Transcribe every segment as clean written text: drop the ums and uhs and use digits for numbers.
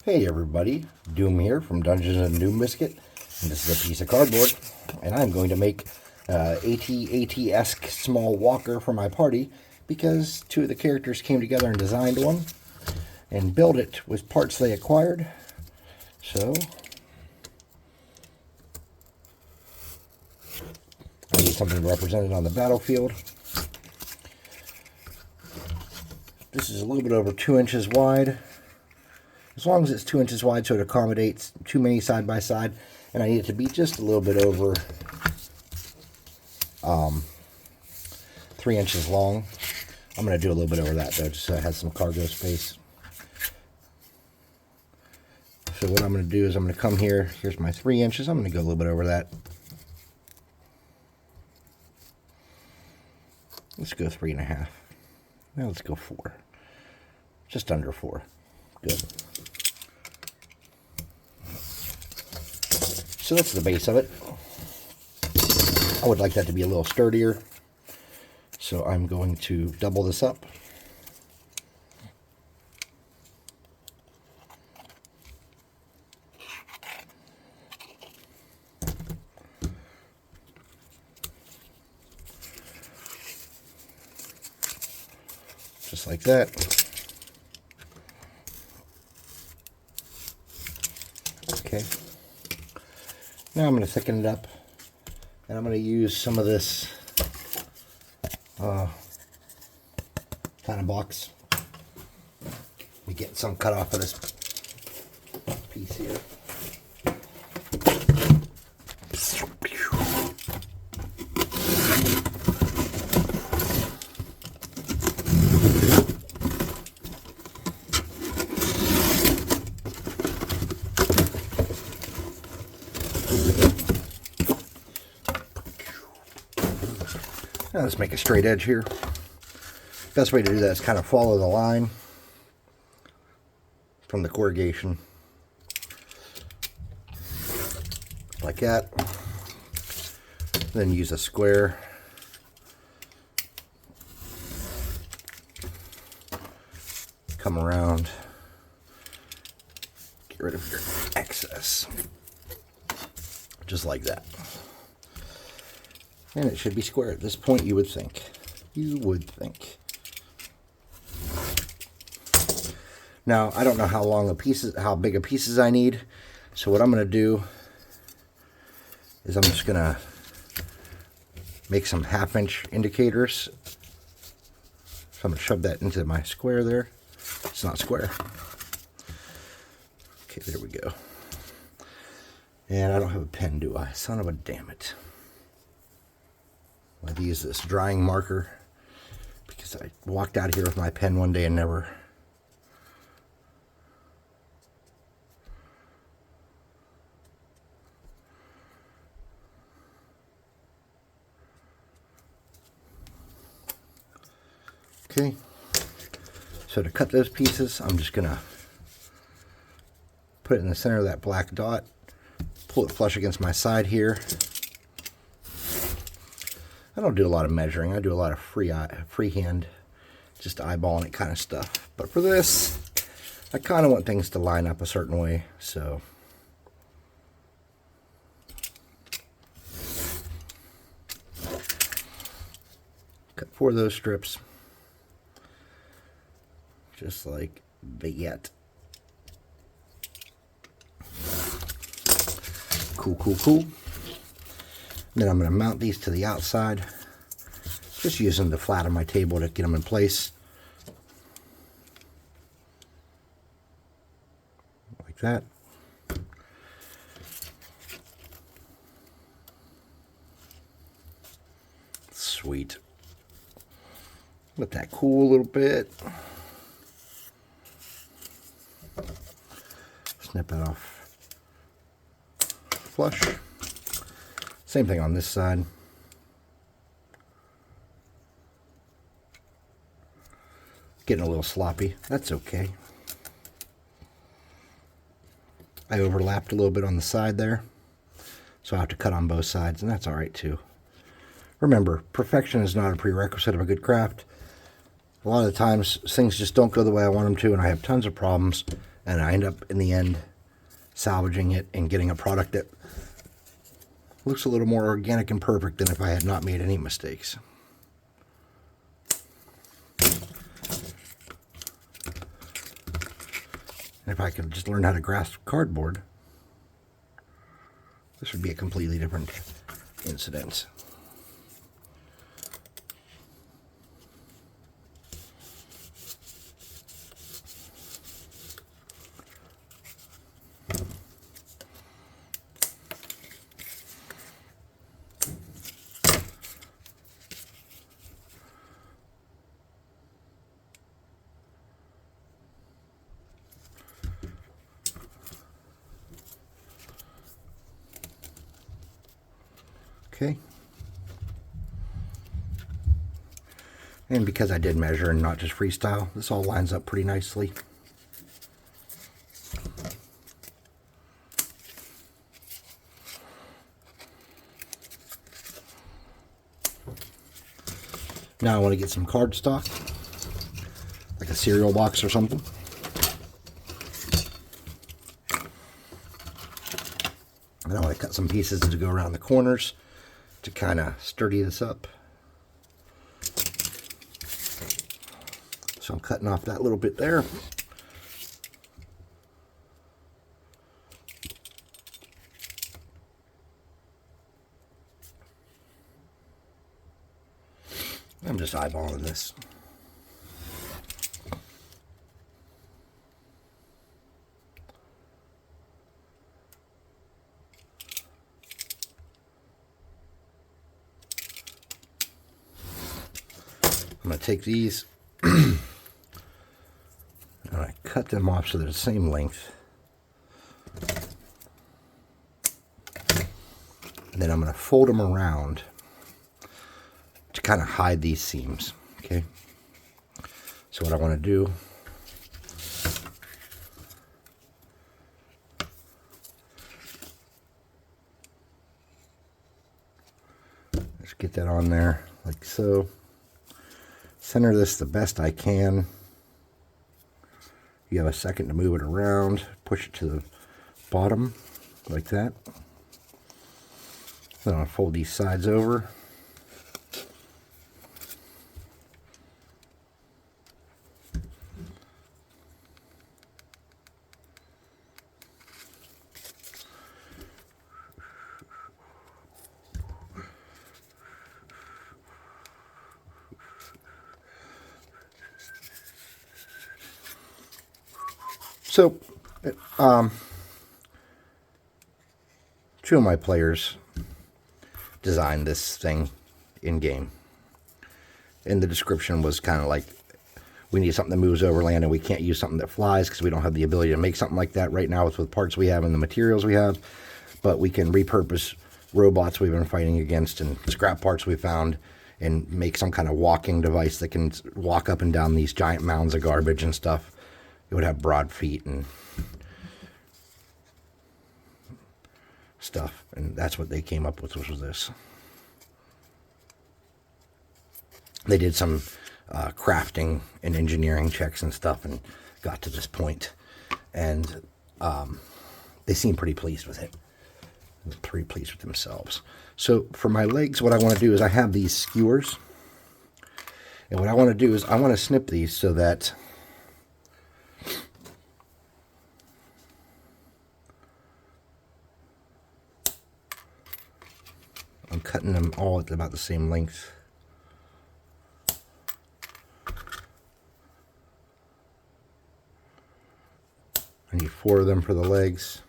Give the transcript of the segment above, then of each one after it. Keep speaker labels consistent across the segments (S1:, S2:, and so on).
S1: Hey everybody, Doom here from Dungeons and Doom Biscuit, and this is a piece of cardboard, and I'm going to make AT-esque small walker for my party because two of the characters came together and designed one and built it with parts they acquired. So I need something to represent it on the battlefield. This is a little bit over 2 inches wide. As long as it's 2 inches wide so it accommodates too many side by side. And I need it to be just a little bit over 3 inches long. I'm going to do a little bit over that though, just so it has some cargo space. So what I'm going to do is I'm going to come here. Here's my 3 inches. I'm going to go a little bit over that. Let's go 3.5. Now let's go 4. Just under 4. Good. So that's the base of it. I would like that to be a little sturdier. So I'm going to double this up. Just like that. Okay. Now I'm going to thicken it up, and I'm going to use some of this kind of box. We get some cut off of this piece here. Now let's make a straight edge here. Best way to do that is kind of follow the line from the corrugation. Like that. Then use a square. Come around. Get rid of your excess. Just like that. And it should be square at this point, you would think. You would think. Now, I don't know how long the pieces, how big of pieces I need. So what I'm going to do is I'm just going to make some 1/2-inch indicators. So I'm going to shove that into my square there. It's not square. Okay, there we go. And I don't have a pen, do I? Son of a damn it. I've used this drying marker because I walked out of here with my pen one day and never. Okay, so to cut those pieces, I'm just gonna put it in the center of that black dot, pull it flush against my side here. I don't do a lot of measuring. I do a lot of freehand, just eyeballing it kind of stuff. But for this, I kind of want things to line up a certain way. So cut 4 of those strips, just like that. Cool, cool, cool. Then I'm going to mount these to the outside, just using the flat of my table to get them in place. Like that. Sweet. Let that cool a little bit. Snip it off flush. Same thing on this side. Getting a little sloppy. That's okay. I overlapped a little bit on the side there, so I have to cut on both sides, and that's all right too. Remember, perfection is not a prerequisite of a good craft. A lot of the times, things just don't go the way I want them to, and I have tons of problems, And I end up, in the end, salvaging it and getting a product that looks a little more organic and perfect than if I had not made any mistakes. And if I could just learn how to grasp cardboard, this would be a completely different incident. Okay. And because I did measure and not just freestyle, this all lines up pretty nicely. Now I want to get some cardstock, like a cereal box or something. And I want to cut some pieces to go around the corners to kind of sturdy this up. So I'm cutting off that little bit there. I'm just eyeballing this. I'm going to take these and I cut them off so they're the same length. And then I'm going to fold them around to kind of hide these seams. Okay. So what I want to do is get that on there like so. Center this the best I can. You have a second to move it around. Push it to the bottom like that. Then I'll fold these sides over. So, two of my players designed this thing in-game. And the description was kind of like, we need something that moves over land and we can't use something that flies because we don't have the ability to make something like that right now with parts we have and the materials we have. But we can repurpose robots we've been fighting against and scrap parts we found and make some kind of walking device that can walk up and down these giant mounds of garbage and stuff. It would have broad feet and stuff. And that's what they came up with, which was this. They did some crafting and engineering checks and stuff and got to this point. And they seemed pretty pleased with it. Pretty pleased with themselves. So for my legs, what I want to do is I have these skewers. And what I want to do is I want to snip these so that I'm cutting them all at about the same length. I need 4 of them for the legs.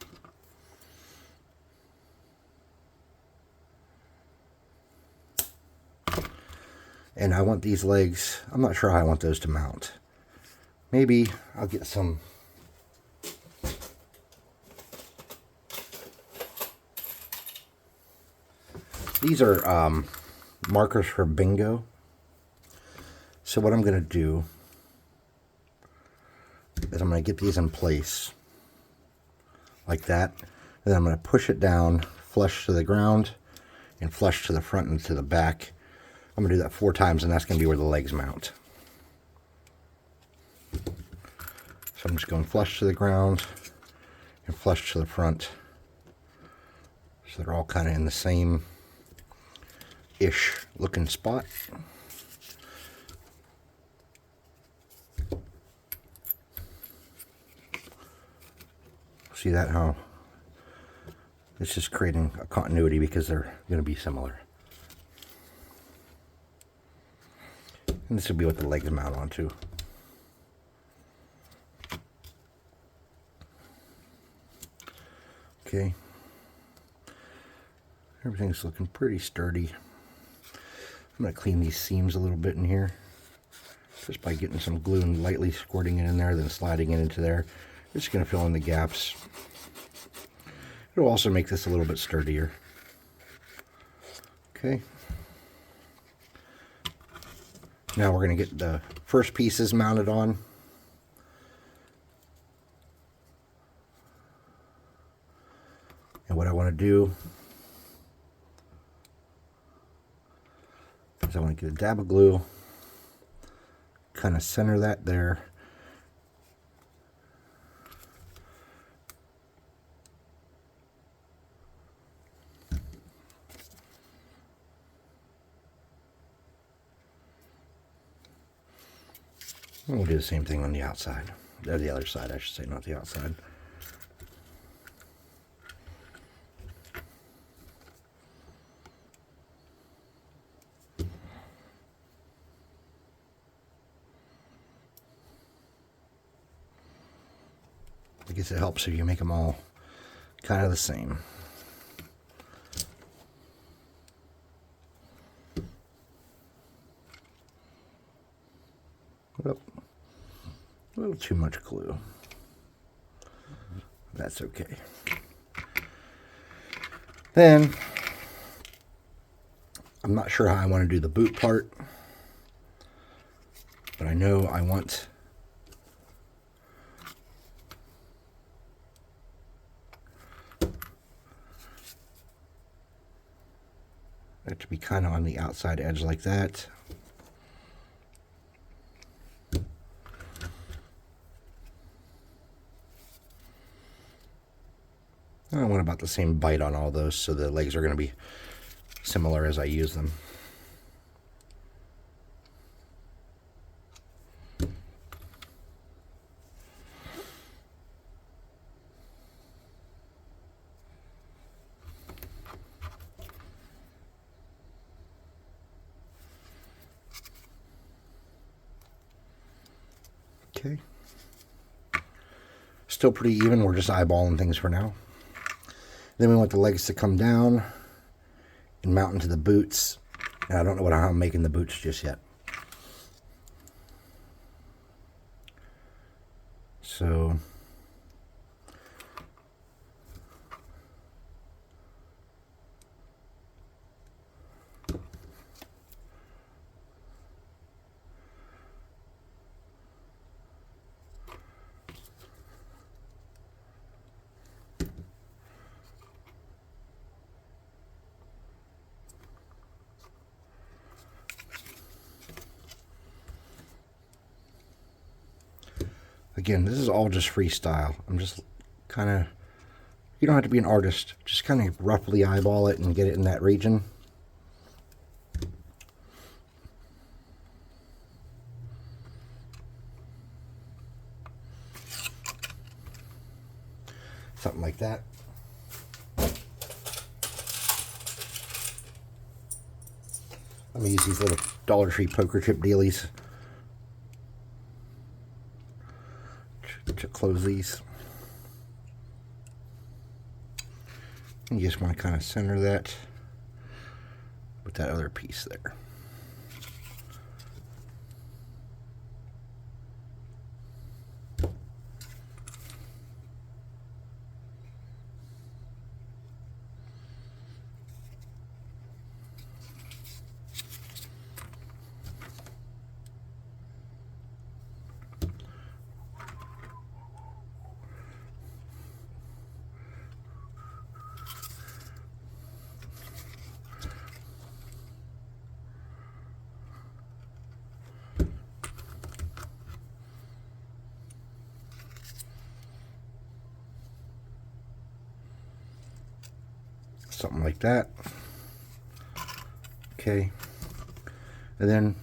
S1: And I want these legs, I'm not sure how I want those to mount. Maybe I'll get some these are markers for bingo. So what I'm going to do is I'm going to get these in place like that. And then I'm going to push it down flush to the ground and flush to the front and to the back. I'm going to do that 4 times and that's going to be where the legs mount. So So I'm just going flush to the ground and flush to the front. So they're all kind of in the same-ish looking spot. See that, how it's just creating a continuity because they're going to be similar. And this will be what the legs mount onto. Okay. Everything's looking pretty sturdy. I'm going to clean these seams a little bit in here. Just by getting some glue and lightly squirting it in there, then sliding it into there. Just going to fill in the gaps. It'll also make this a little bit sturdier. Okay. Now we're going to get the first pieces mounted on. And what I want to do is I want to get a dab of glue, kind of center that there. And we'll do the same thing on the outside. Or the other side, I should say, not the outside. I guess it helps if you make them all kind of the same. Oh, a little too much glue. That's okay. Then, I'm not sure how I want to do the boot part, but I know I want it to be kind of on the outside edge like that. I want about the same bite on all those, so the legs are going to be similar as I use them. Okay. Still pretty even. We're just eyeballing things for now. Then we want the legs to come down and mount into the boots. And I don't know how I'm making the boots just yet. So again, this is all just freestyle. I'm just kind of, you don't have to be an artist. Just kind of roughly eyeball it and get it in that region. Something like that. I'm going to use these little Dollar Tree poker chip dealies to close these. And you just want to kind of center that with that other piece there. something like that. Okay, and then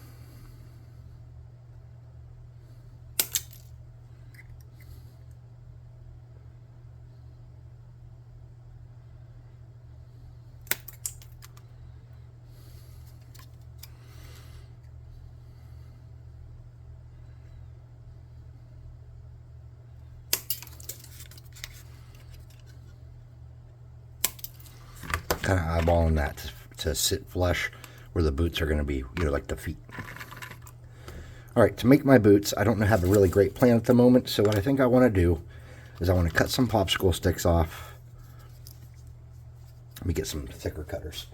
S1: kind of eyeballing that to sit flush where the boots are going to be, you know, like the feet. All right, to make my boots, I don't have a really great plan at the moment, so what I think I want to do is I want to cut some popsicle sticks off. Let me get some thicker cutters.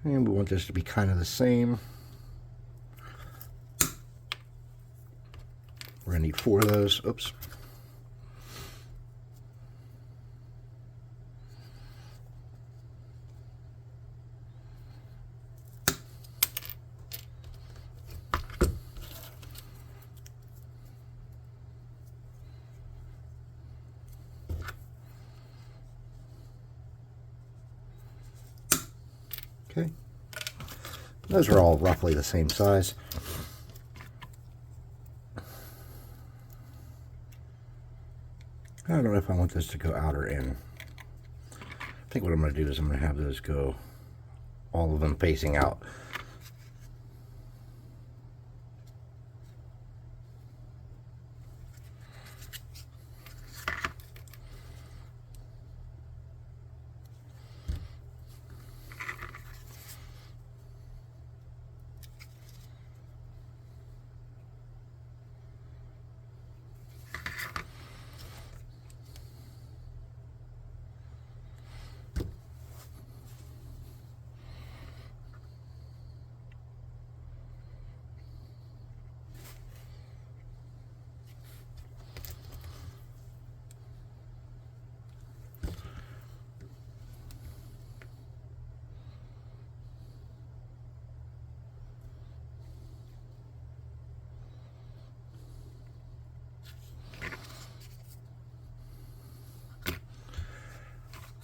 S1: And we want this to be kind of the same. We're going to need 4 of those. Oops. Okay. Those are all roughly the same size. I don't know if I want this to go out or in. I think what I'm going to do is I'm going to have those go, all of them facing out.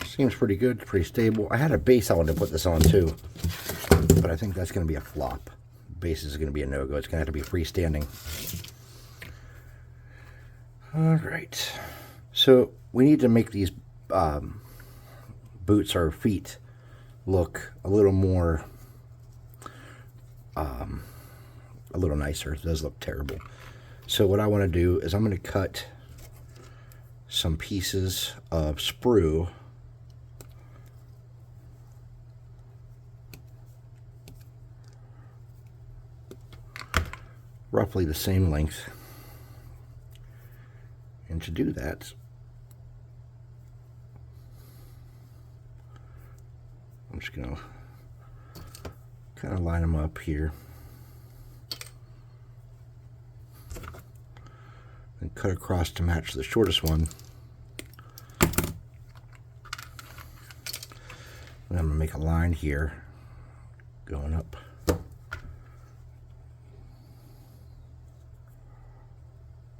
S1: Seems pretty good, pretty stable. I had a base I wanted to put this on too, but I think that's going to be a flop. Base is going to be a no-go. It's going to have to be freestanding. All right. So we need to make these boots or feet look a little more, a little nicer. It does look terrible. So what I want to do is I'm going to cut some pieces of sprue. Roughly the same length. And to do that, I'm just going to kind of line them up here and cut across to match the shortest one. And I'm going to make a line here going up.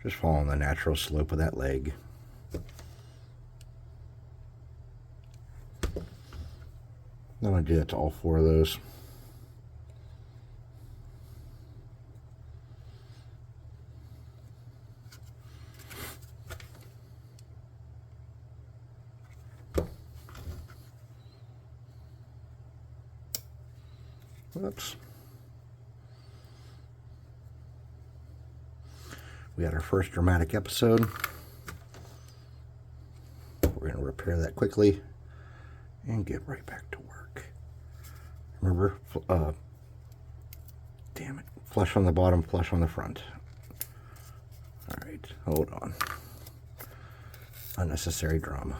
S1: Just following the natural slope of that leg. I'm going to do that to all 4 of those. Oops. We had our first dramatic episode. We're going to repair that quickly and get right back to work. Remember, damn it, flush on the bottom, flush on the front. All right, hold on. Unnecessary drama.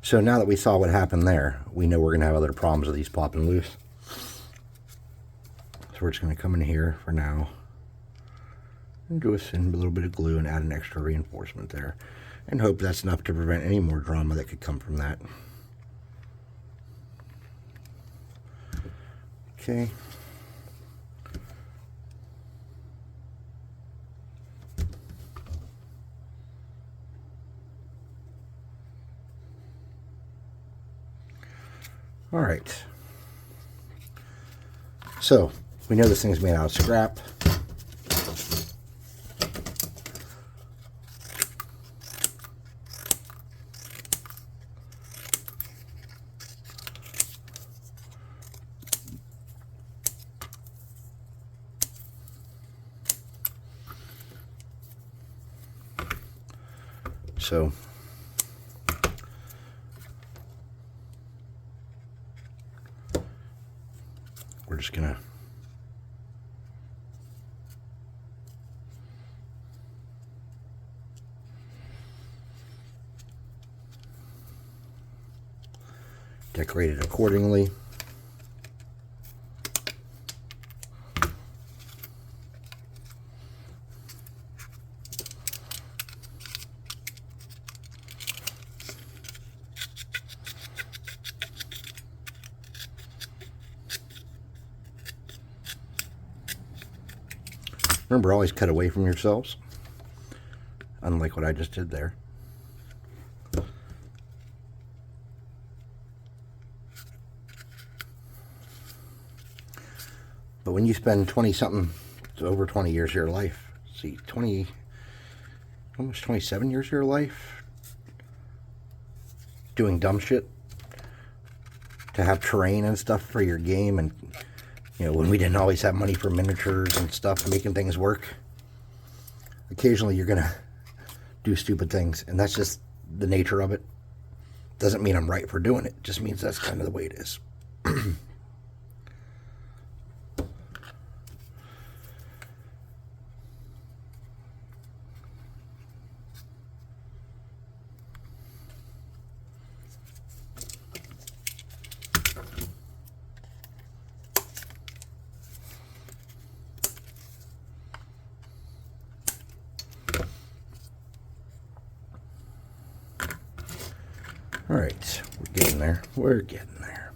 S1: So now that we saw what happened there, we know we're going to have other problems with these popping loose. So we're just going to come in here for now and do a little bit of glue and add an extra reinforcement there, and hope that's enough to prevent any more drama that could come from that. Okay. All right. So we know this thing's made out of scrap. So we're just gonna decorate it accordingly. Remember, always cut away from yourselves, unlike what I just did there. But when you spend 20-something, over 20 years of your life, see, almost 27 years of your life doing dumb shit to have terrain and stuff for your game, and when we didn't always have money for miniatures and stuff, making things work, occasionally you're gonna do stupid things, and that's just the nature of it. Doesn't mean I'm right for doing it, just means that's kind of the way it is. All right, we're getting there. We're getting there.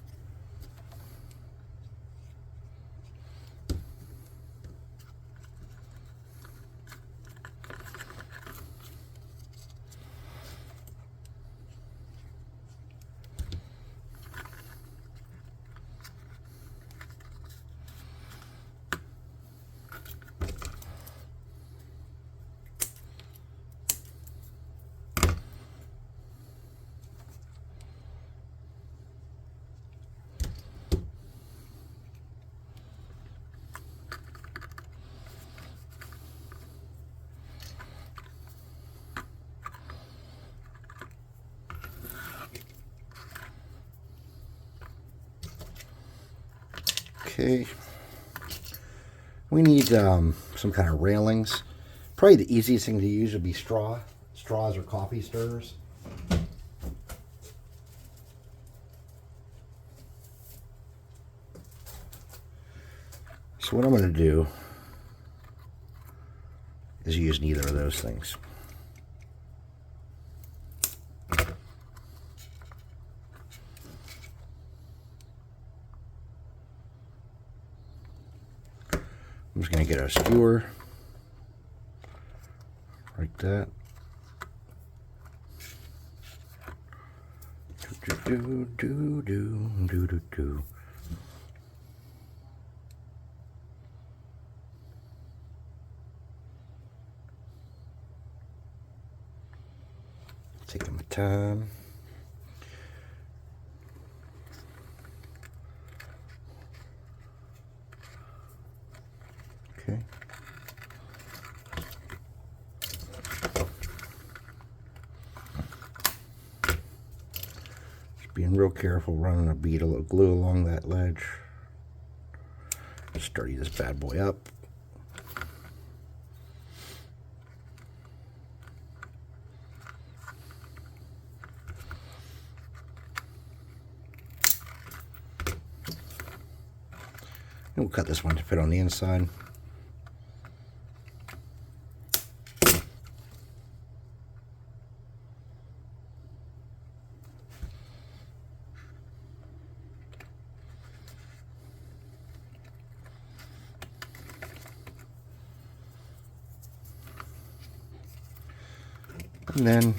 S1: Okay, we need some kind of railings. Probably the easiest thing to use would be straws or coffee stirrers. So what I'm going to do is use neither of those things. I'm just going to get a skewer like that. Do. Taking my time. Okay. Just being real careful, running a bead of glue along that ledge. Sturdy this bad boy up. And we'll cut this one to fit on the inside. And then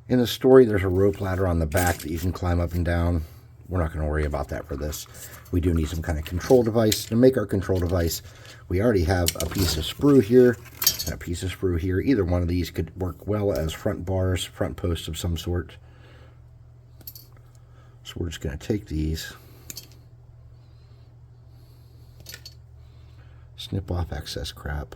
S1: in the story, there's a rope ladder on the back that you can climb up and down. We're not going to worry about that for this. We do need some kind of control device. To make our control device, we already have a piece of sprue here and a piece of sprue here. Either one of these could work well as front bars, front posts of some sort. So we're just going to take these, snip off excess crap.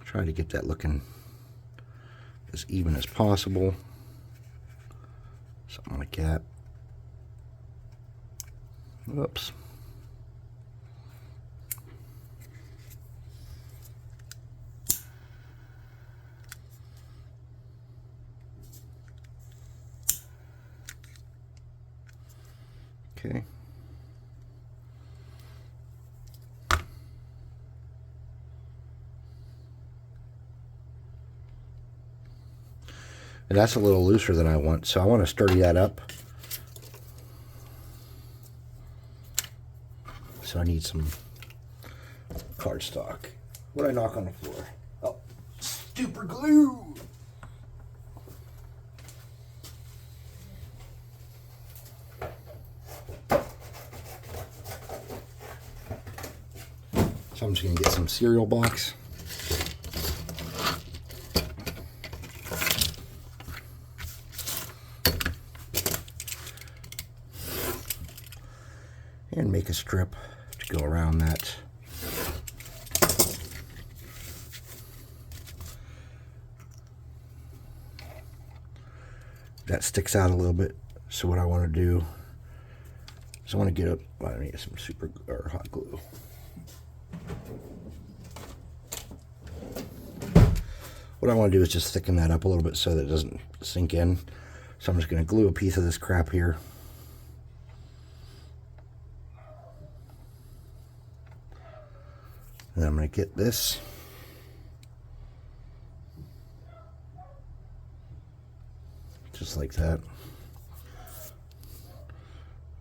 S1: Try to get that looking as even as possible. Something like that. Whoops. Okay. And that's a little looser than I want, so I want to sturdy that up. So I need some cardstock. What did I knock on the floor? Oh, super glue! So I'm just going to get some cereal box. And make a strip to go around that. That sticks out a little bit. So what I want to do is I want to get up. I need some super or hot glue. What I want to do is just thicken that up a little bit so that it doesn't sink in. So I'm just going to glue a piece of this crap here. And I'm going to get this. Just like that.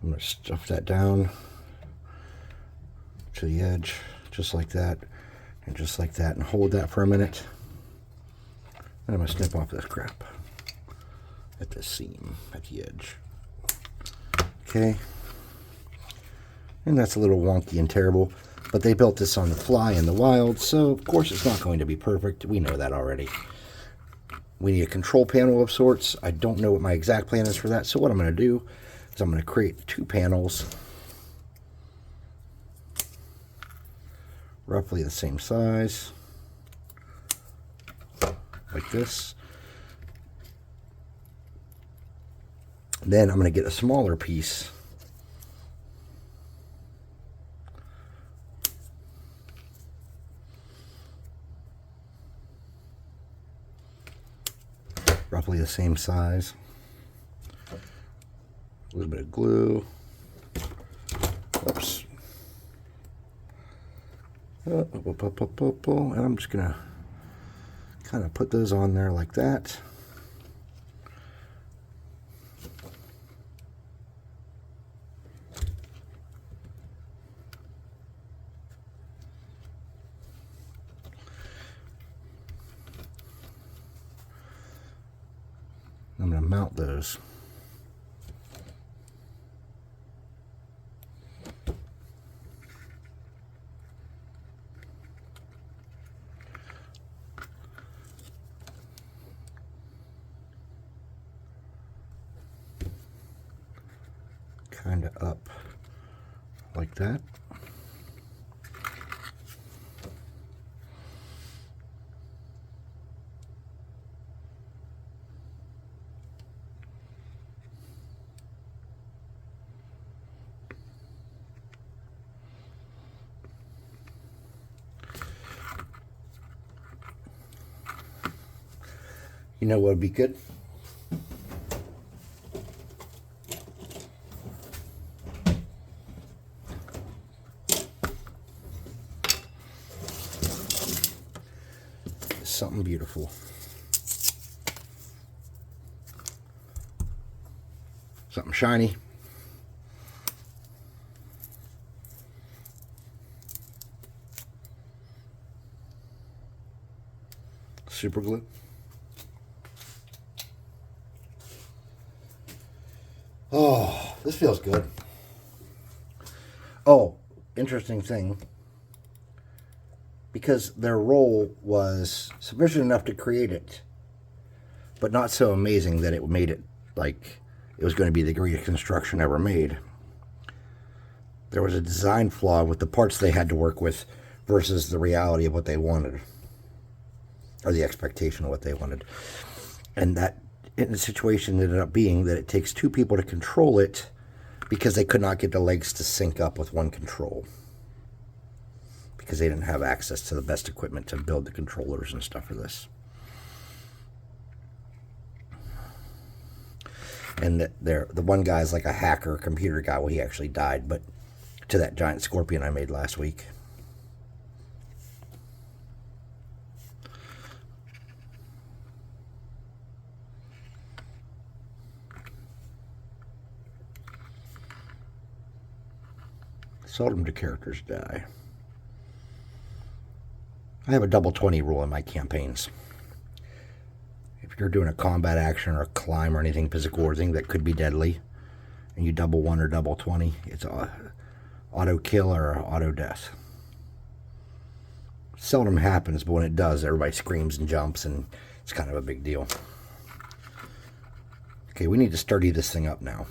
S1: I'm going to stuff that down to the edge, just like that, and just like that, and hold that for a minute. And I'm going to snip off this crap at the seam, at the edge. Okay. And that's a little wonky and terrible. But they built this on the fly in the wild, so of course it's not going to be perfect. We know that already. We need a control panel of sorts. I don't know what my exact plan is for that, so what I'm going to do is I'm going to create 2 panels, roughly the same size, like this. Then I'm going to get a smaller piece. Roughly the same size. A little bit of glue. Oops. And I'm just gonna kind of put those on there like that. I'm going to mount those. Kind of up like that. You know what would be good? Something beautiful. Something shiny. Super glue. Oh, this feels good. Oh, interesting thing. Because their role was sufficient enough to create it, but not so amazing that it made it like it was going to be the greatest construction ever made. There was a design flaw with the parts they had to work with versus the reality of what they wanted, or the expectation of what they wanted. And that in the situation ended up being that it takes two people to control it because they could not get the legs to sync up with one control, because they didn't have access to the best equipment to build the controllers and stuff for this. And the one guy's like a hacker, computer guy. Well, he actually died, but to that giant scorpion I made last week. Seldom do characters die. I have a double 20 rule in my campaigns. If you're doing a combat action or a climb or anything physical or anything that could be deadly, and you double 1 or double 20, it's auto kill or auto death. Seldom happens, but when it does, everybody screams and jumps, and it's kind of a big deal. Okay, we need to sturdy this thing up now.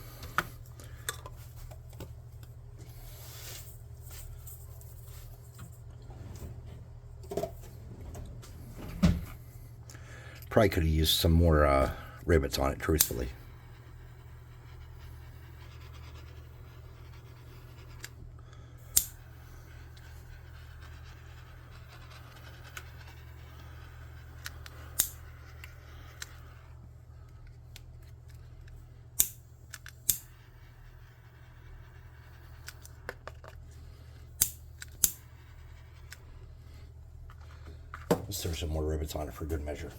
S1: Probably could have used some more rivets on it, truthfully. Let's throw some more rivets on it for good measure.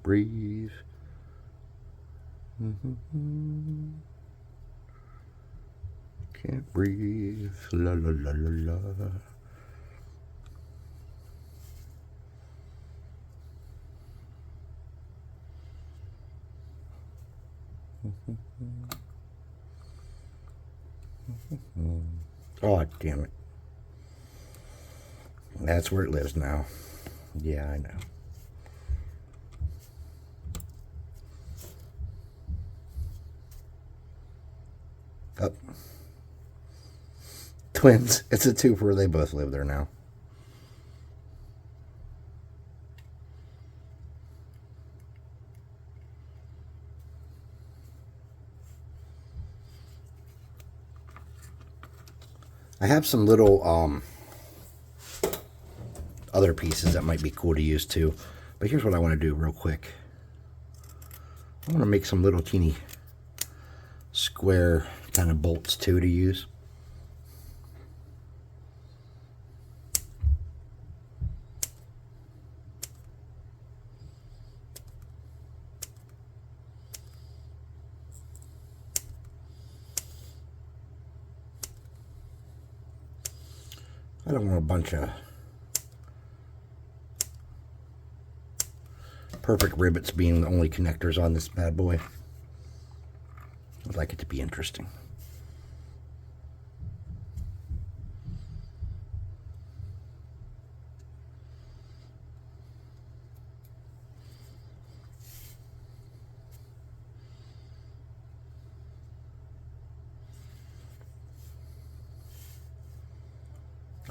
S1: Breathe. Can't breathe. La la la la la. Oh, damn it. That's where it lives now. Yeah, I know. Up. Twins. It's a twofer. They both live there now. I have some little other pieces that might be cool to use too. But here's what I want to do real quick. I want to make some little teeny square kind of bolts too to use. I don't want a bunch of perfect rivets being the only connectors on this bad boy. I'd like it to be interesting.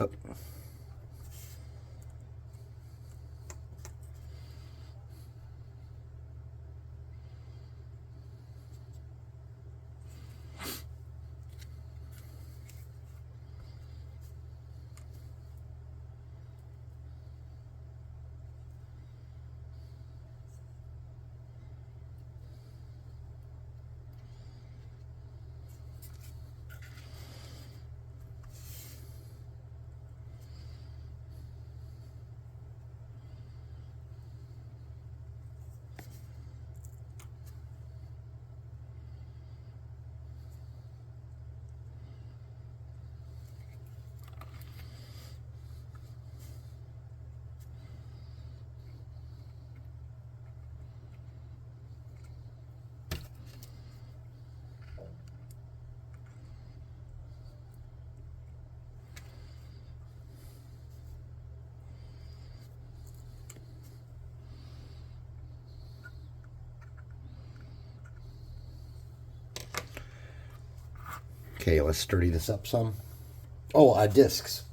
S1: Oh. Okay, let's sturdy this up some. Oh, discs.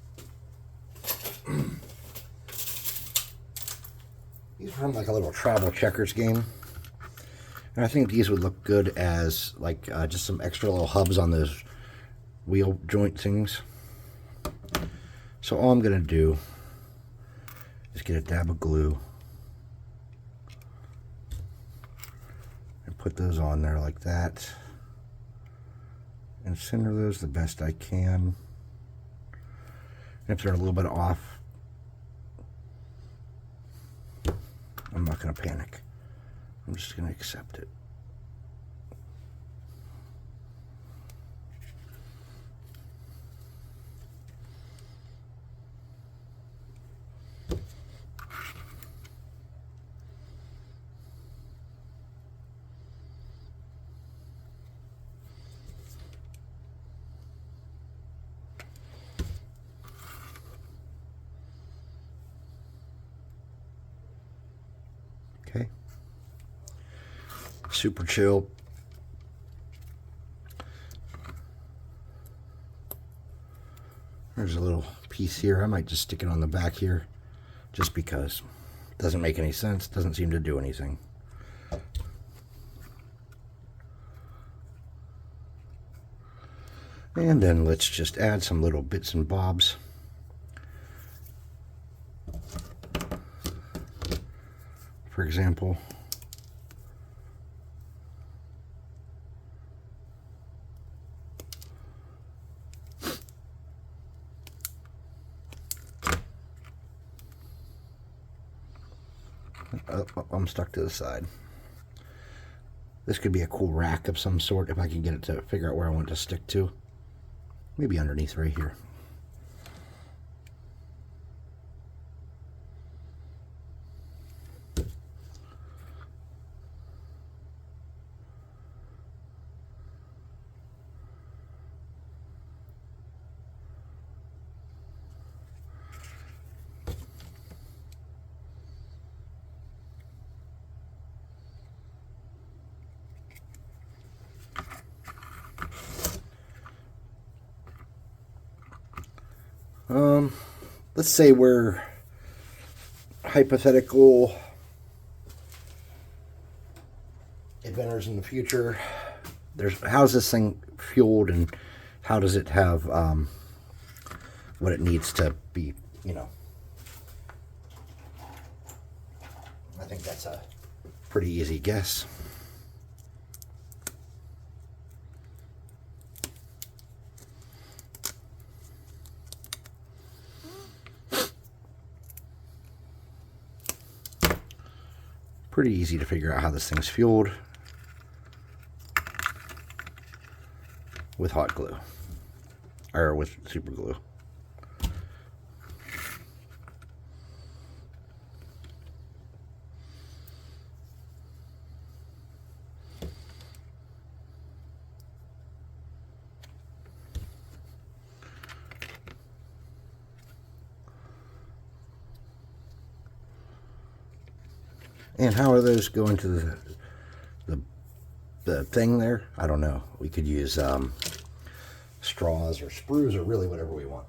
S1: These are from like a little travel checkers game. And I think these would look good as like just some extra little hubs on those wheel joint things. So all I'm going to do is get a dab of glue and put those on there like that. And center those the best I can. And if they're a little bit off, I'm not going to panic. I'm just going to accept it. Okay. Super chill. There's a little piece here. I might just stick it on the back here just because it doesn't make any sense. Doesn't seem to do anything. And then let's just add some little bits and bobs. For example, I'm stuck to the side. This could be a cool rack of some sort if I can get it to figure out where I want it to stick to. Maybe underneath right here. Let's say we're hypothetical inventors in the future. How's this thing fueled, and how does it have what it needs to be, you know. I think that's a pretty easy guess. Pretty easy to figure out how this thing's fueled with hot glue, or with super glue. And how are those going to the thing there? I don't know. We could use straws or sprues or really whatever we want.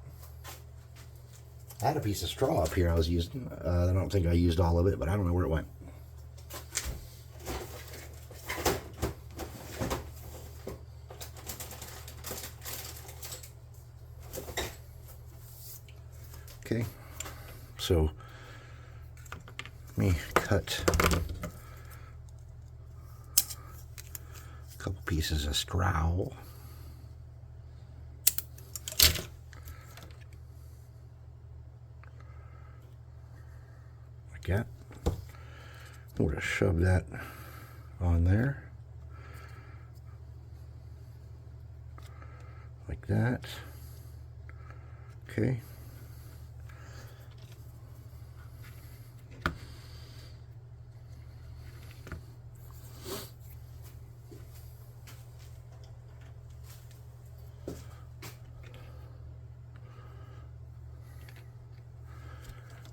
S1: I had a piece of straw up here I was using. I don't think I used all of it, but I don't know where it went. Okay, so let me cut a couple pieces of straw. Like that. We're going to shove that on there. Like that. Okay.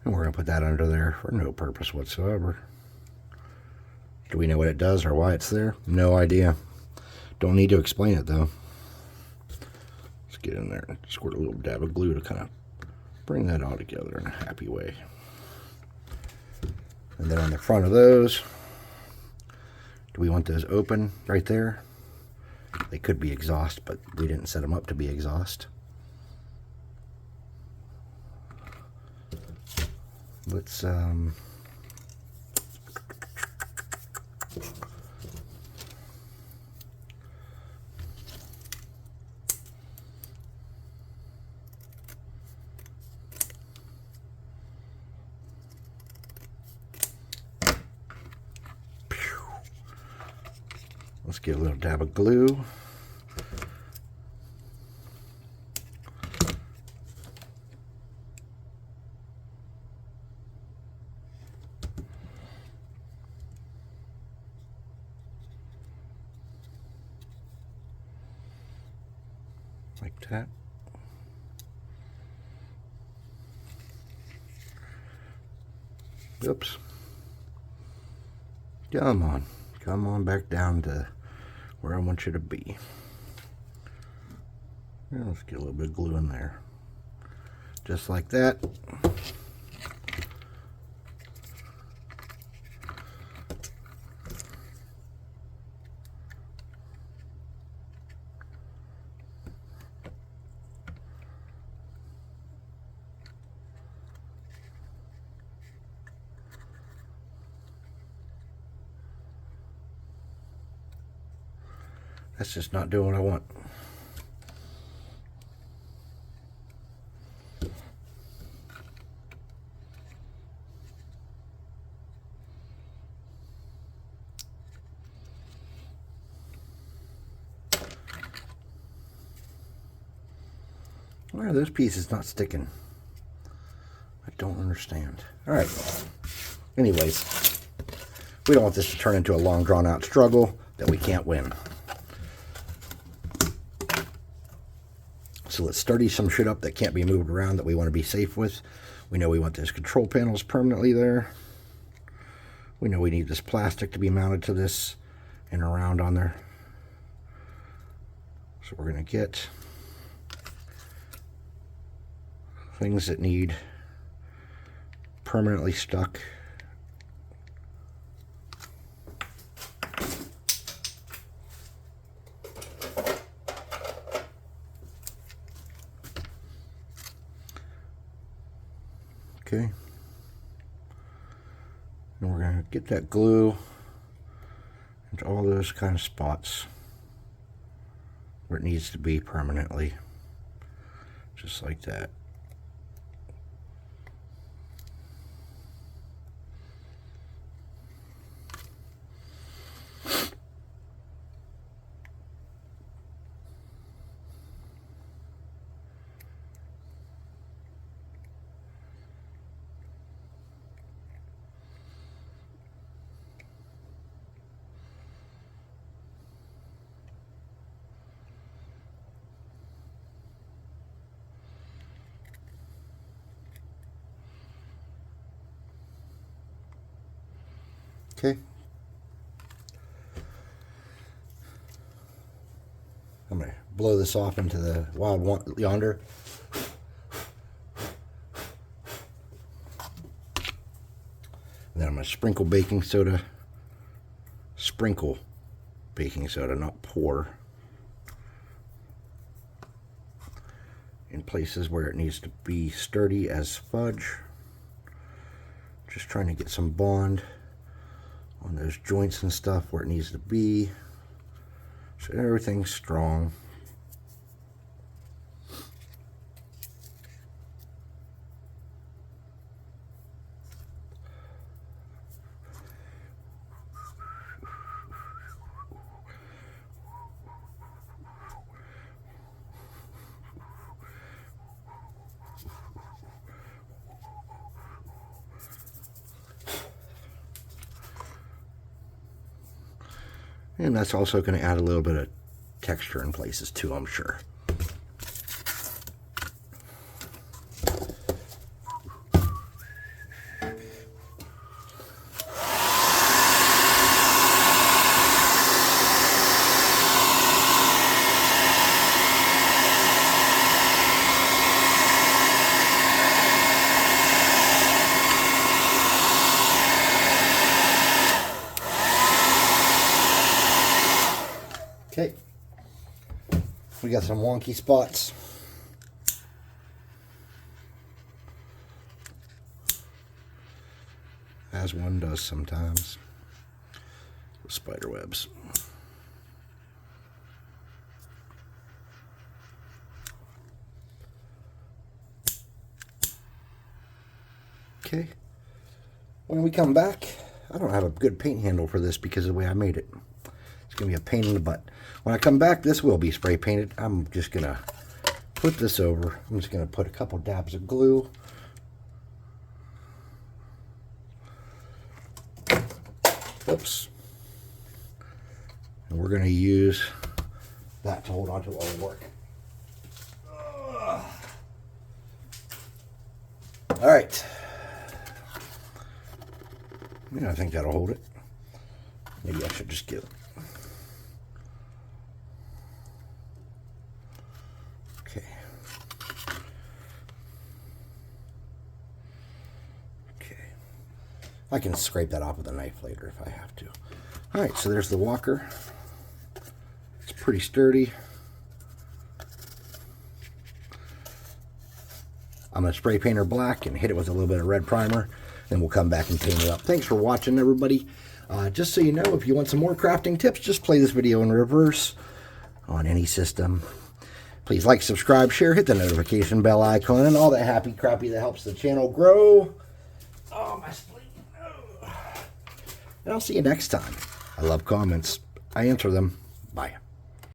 S1: And we're going to put that under there for no purpose whatsoever. Do we know what it does or why it's there? No idea. Don't need to explain it though. Let's get in there and squirt a little dab of glue to kind of bring that all together in a happy way. And then on the front of those, do we want those open right there? They could be exhaust, but we didn't set them up to be exhaust. Let's get a little dab of glue. Like that. Oops. Come on. Come on back down to where I want you to be. Yeah, let's get a little bit of glue in there. Just like that. That's just not doing what I want. Why are those pieces not sticking? I don't understand. All right. Anyways, we don't want this to turn into a long, drawn-out struggle that we can't win. So let's study some shit up that can't be moved around that we want to be safe with. We know we want those control panels permanently there. We know we need this plastic to be mounted to this and around on there. So we're going to get things that need permanently stuck. Okay. And we're going to get that glue into all those kind of spots where it needs to be permanently. Just like that. Okay. I'm going to blow this off into the wild one yonder. And then I'm going to sprinkle baking soda. Sprinkle baking soda, not pour. In places where it needs to be sturdy as fudge. Just trying to get some bond on those joints and stuff where it needs to be. So everything's strong. And that's also going to add a little bit of texture in places too, I'm sure. Okay, we got some wonky spots. As one does sometimes with spider webs. Okay, when we come back, I don't have a good paint handle for this because of the way I made it. It's going to be a pain in the butt. When I come back, this will be spray painted. I'm just going to put this over. I'm just going to put a couple dabs of glue. Oops. And we're going to use that to hold on to while we work. All right. Yeah, I think that'll hold it. Maybe I should just give it. Okay. Okay. I can scrape that off with a knife later if I have to. All right, so there's the walker. It's pretty sturdy. I'm going to spray paint her black and hit it with a little bit of red primer. Then we'll come back and paint it up. Thanks for watching, everybody. Just so you know, if you want some more crafting tips, just play this video in reverse on any system. Please like, subscribe, share, hit the notification bell icon, and all that happy crappy that helps the channel grow. Oh, my spleen. Oh. And I'll see you next time. I love comments. I answer them. Bye.